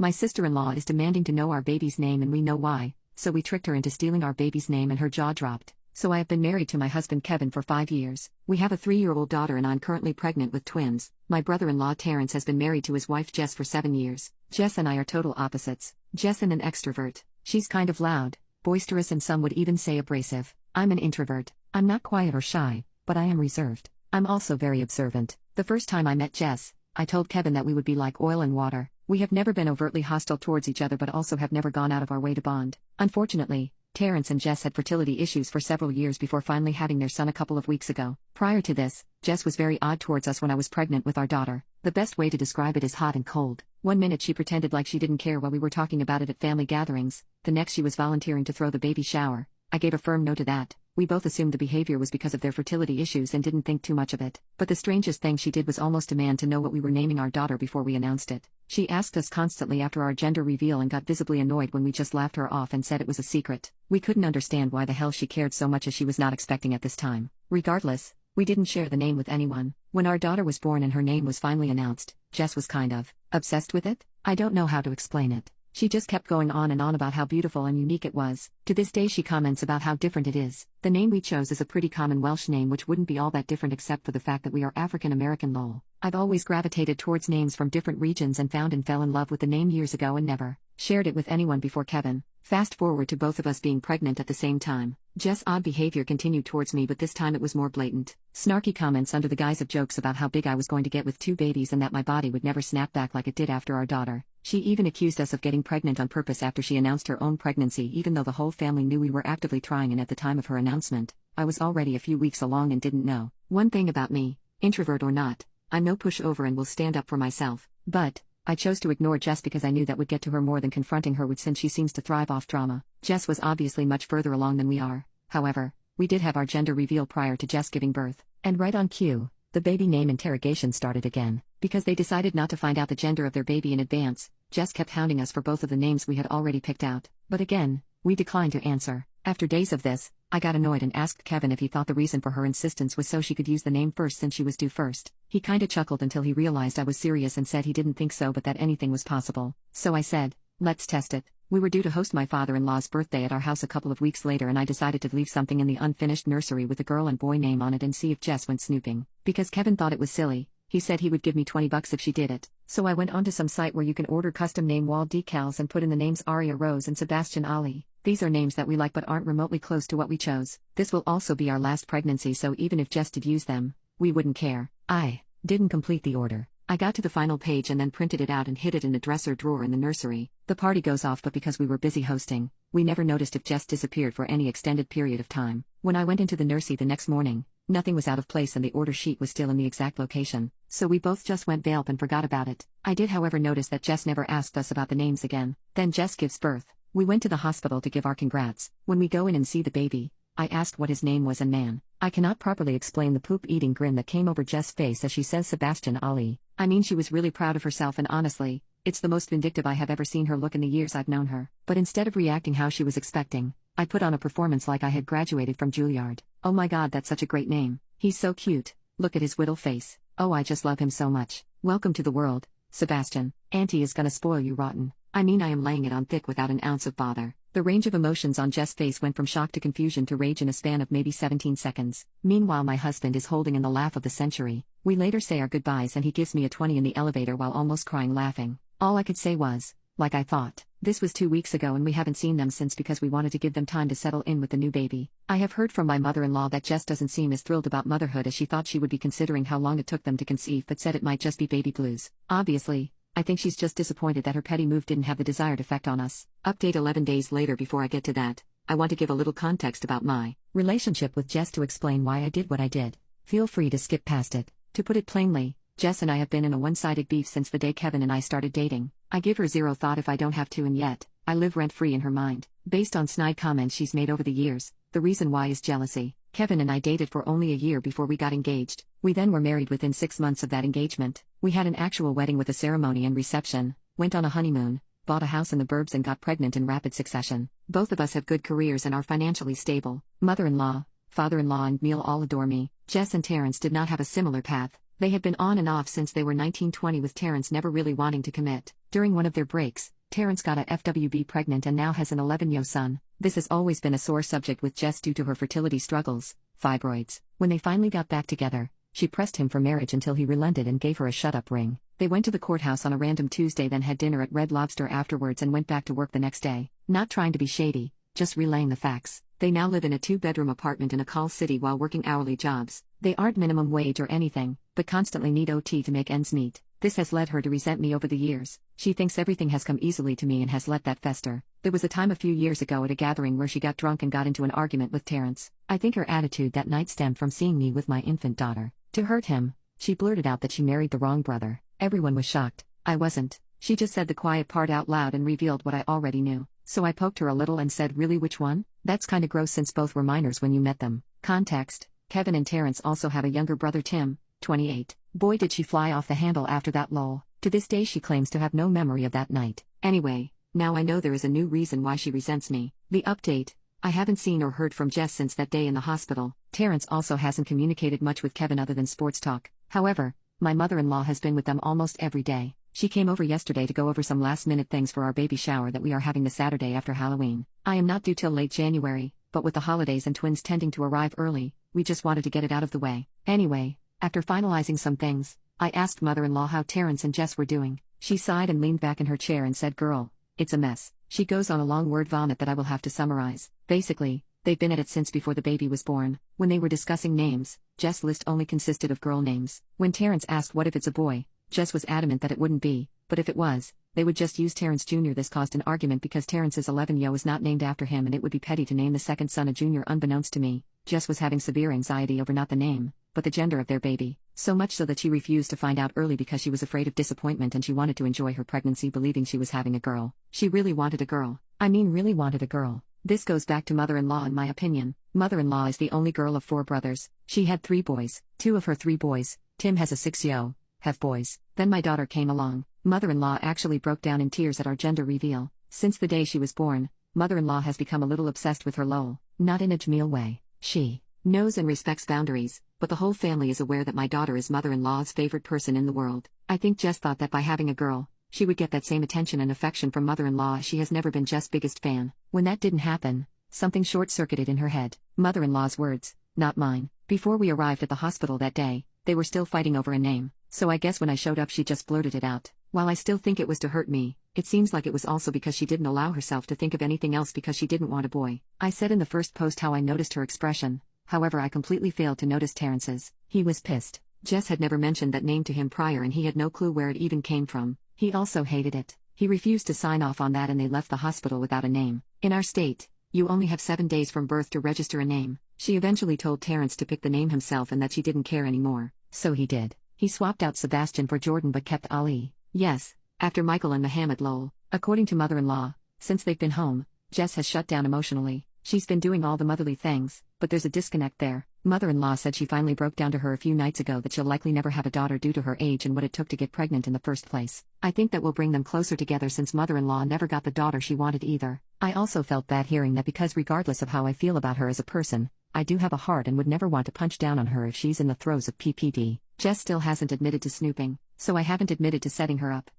My sister-in-law is demanding to know our baby's name and we know why, so we tricked her into stealing our baby's name and her jaw dropped. So I have been married to my husband Kevin for 5 years. We have a 3-year-old daughter and I'm currently pregnant with twins. My brother-in-law Terrence has been married to his wife Jess for 7 years. Jess and I are total opposites. Jess is an extrovert. She's kind of loud, boisterous and some would even say abrasive. I'm an introvert. I'm not quiet or shy, but I am reserved. I'm also very observant. The first time I met Jess, I told Kevin that we would be like oil and water. We have never been overtly hostile towards each other but also have never gone out of our way to bond. Unfortunately, Terrence and Jess had fertility issues for several years before finally having their son a couple of weeks ago. Prior to this, Jess was very odd towards us when I was pregnant with our daughter. The best way to describe it is hot and cold. One minute she pretended like she didn't care while we were talking about it at family gatherings, the next she was volunteering to throw the baby shower. I gave a firm no to that. We both assumed the behavior was because of their fertility issues and didn't think too much of it. But the strangest thing she did was almost demand to know what we were naming our daughter before we announced it. She asked us constantly after our gender reveal and got visibly annoyed when we just laughed her off and said it was a secret. We couldn't understand why the hell she cared so much as she was not expecting at this time. Regardless, we didn't share the name with anyone. When our daughter was born and her name was finally announced, Jess was kind of obsessed with it. I don't know how to explain it. She just kept going on and on about how beautiful and unique it was. To this day she comments about how different it is. The name we chose is a pretty common Welsh name which wouldn't be all that different except for the fact that we are African American lol. I've always gravitated towards names from different regions and found and fell in love with the name years ago and never shared it with anyone before Kevin. Fast forward to both of us being pregnant at the same time. Jess' odd behavior continued towards me but this time it was more blatant. Snarky comments under the guise of jokes about how big I was going to get with 2 babies and that my body would never snap back like it did after our daughter. She even accused us of getting pregnant on purpose after she announced her own pregnancy even though the whole family knew we were actively trying and at the time of her announcement, I was already a few weeks along and didn't know. One thing about me, introvert or not, I'm no pushover and will stand up for myself. But I chose to ignore Jess because I knew that would get to her more than confronting her would since she seems to thrive off drama. Jess was obviously much further along than we are. However, we did have our gender reveal prior to Jess giving birth. And right on cue, the baby name interrogation started again. Because they decided not to find out the gender of their baby in advance, Jess kept hounding us for both of the names we had already picked out. But again, we declined to answer. After days of this, I got annoyed and asked Kevin if he thought the reason for her insistence was so she could use the name first since she was due first. He kinda chuckled until he realized I was serious and said he didn't think so but that anything was possible. So I said, let's test it. We were due to host my father-in-law's birthday at our house a couple of weeks later and I decided to leave something in the unfinished nursery with a girl and boy name on it and see if Jess went snooping. Because Kevin thought it was silly, he said he would give me $20 if she did it. So I went onto some site where you can order custom name wall decals and put in the names Aria Rose and Sebastian Ali. These are names that we like but aren't remotely close to what we chose. This will also be our last pregnancy so even if Jess did use them, we wouldn't care. I didn't complete the order. I got to the final page and then printed it out and hid it in a dresser drawer in the nursery. The party goes off but because we were busy hosting, we never noticed if Jess disappeared for any extended period of time. When I went into the nursery the next morning, nothing was out of place and the order sheet was still in the exact location, so we both just went Valp and forgot about it. I did however notice that Jess never asked us about the names again. Then Jess gives birth. We went to the hospital to give our congrats. When we go in and see the baby, I asked what his name was and man, I cannot properly explain the poop-eating grin that came over Jess' face as she says Sebastian Ali. I mean she was really proud of herself and honestly, it's the most vindictive I have ever seen her look in the years I've known her. But instead of reacting how she was expecting, I put on a performance like I had graduated from Juilliard. Oh my god that's such a great name. He's so cute. Look at his whittle face. Oh I just love him so much. Welcome to the world, Sebastian. Auntie is gonna spoil you rotten. I mean I am laying it on thick without an ounce of bother. The range of emotions on Jess' face went from shock to confusion to rage in a span of maybe 17 seconds. Meanwhile my husband is holding in the laugh of the century. We later say our goodbyes and he gives me a 20 in the elevator while almost crying laughing. All I could say was, like I thought. This was 2 weeks ago and we haven't seen them since because we wanted to give them time to settle in with the new baby. I have heard from my mother-in-law that Jess doesn't seem as thrilled about motherhood as she thought she would be considering how long it took them to conceive but said it might just be baby blues. Obviously, I think she's just disappointed that her petty move didn't have the desired effect on us. Update 11 days later. Before I get to that, I want to give a little context about my relationship with Jess to explain why I did what I did. Feel free to skip past it. To put it plainly, Jess and I have been in a one-sided beef since the day Kevin and I started dating. I give her zero thought if I don't have to and yet, I live rent-free in her mind. Based on snide comments she's made over the years, the reason why is jealousy. Kevin and I dated for only a year before we got engaged. We then were married within 6 months of that engagement. We had an actual wedding with a ceremony and reception, went on a honeymoon, bought a house in the burbs and got pregnant in rapid succession. Both of us have good careers and are financially stable. Mother-in-law, father-in-law and Neil all adore me. Jess and Terrence did not have a similar path. They had been on and off since they were 19-20, with Terrence never really wanting to commit. During one of their breaks, Terrence got a FWB pregnant and now has an 11-year son. This has always been a sore subject with Jess due to her fertility struggles, fibroids. When they finally got back together, she pressed him for marriage until he relented and gave her a shut-up ring. They went to the courthouse on a random Tuesday, then had dinner at Red Lobster afterwards and went back to work the next day. Not trying to be shady, just relaying the facts. They now live in a 2-bedroom apartment in a call city while working hourly jobs. They aren't minimum wage or anything, but constantly need OT to make ends meet. This has led her to resent me over the years. She thinks everything has come easily to me and has let that fester. There was a time a few years ago at a gathering where she got drunk and got into an argument with Terrence. I think her attitude that night stemmed from seeing me with my infant daughter. To hurt him, she blurted out that she married the wrong brother. Everyone was shocked. I wasn't. She just said the quiet part out loud and revealed what I already knew. So I poked her a little and said, "Really, which one? That's kinda gross since both were minors when you met them." Context: Kevin and Terrence also have a younger brother, Tim, 28. Boy, did she fly off the handle after that lol. To this day she claims to have no memory of that night. Anyway, now I know there is a new reason why she resents me. The update: I haven't seen or heard from Jess since that day in the hospital. Terrence also hasn't communicated much with Kevin other than sports talk. However, my mother-in-law has been with them almost every day. She came over yesterday to go over some last-minute things for our baby shower that we are having the Saturday after Halloween. I am not due till late January, but with the holidays and twins tending to arrive early, we just wanted to get it out of the way. Anyway, after finalizing some things, I asked mother-in-law how Terrence and Jess were doing. She sighed and leaned back in her chair and said, "Girl, it's a mess." She goes on a long word vomit that I will have to summarize. Basically, they've been at it since before the baby was born. When they were discussing names, Jess' list only consisted of girl names. When Terrence asked what if it's a boy, Jess was adamant that it wouldn't be, but if it was, they would just use Terrence Jr. This caused an argument because Terrence's 11-yo is not named after him and it would be petty to name the second son a junior. Unbeknownst to me, Jess was having severe anxiety over not the name, but the gender of their baby. So much so that she refused to find out early because she was afraid of disappointment and she wanted to enjoy her pregnancy believing she was having a girl. She really wanted a girl. I mean really wanted a girl. This goes back to mother-in-law in my opinion. Mother-in-law is the only girl of 4 brothers. She had 3 boys. 2 of her 3 boys, Tim has a 6-yo, have boys. Then my daughter came along. Mother-in-law actually broke down in tears at our gender reveal. Since the day she was born, mother-in-law has become a little obsessed with her lol. Not in a Jamil way. She knows and respects boundaries, but the whole family is aware that my daughter is mother-in-law's favorite person in the world. I think Jess thought that by having a girl, she would get that same attention and affection from mother-in-law. She has never been Jess' biggest fan. When that didn't happen, something short-circuited in her head. Mother-in-law's words, not mine. Before we arrived at the hospital that day, they were still fighting over a name, so I guess when I showed up she just blurted it out. While I still think it was to hurt me, it seems like it was also because she didn't allow herself to think of anything else because she didn't want a boy. I said in the first post how I noticed her expression, however I completely failed to notice Terrence's. He was pissed. Jess had never mentioned that name to him prior and he had no clue where it even came from. He also hated it. He refused to sign off on that and they left the hospital without a name. In our state, you only have 7 days from birth to register a name. She eventually told Terrence to pick the name himself and that she didn't care anymore. So he did. He swapped out Sebastian for Jordan but kept Ali. Yes, after Michael and Mohammed lol. According to mother-in-law, since they've been home, Jess has shut down emotionally. She's been doing all the motherly things, but there's a disconnect there. Mother-in-law said she finally broke down to her a few nights ago that she'll likely never have a daughter due to her age and what it took to get pregnant in the first place. I think that will bring them closer together since mother-in-law never got the daughter she wanted either. I also felt bad hearing that because regardless of how I feel about her as a person, I do have a heart and would never want to punch down on her if she's in the throes of PPD. Jess still hasn't admitted to snooping, so I haven't admitted to setting her up.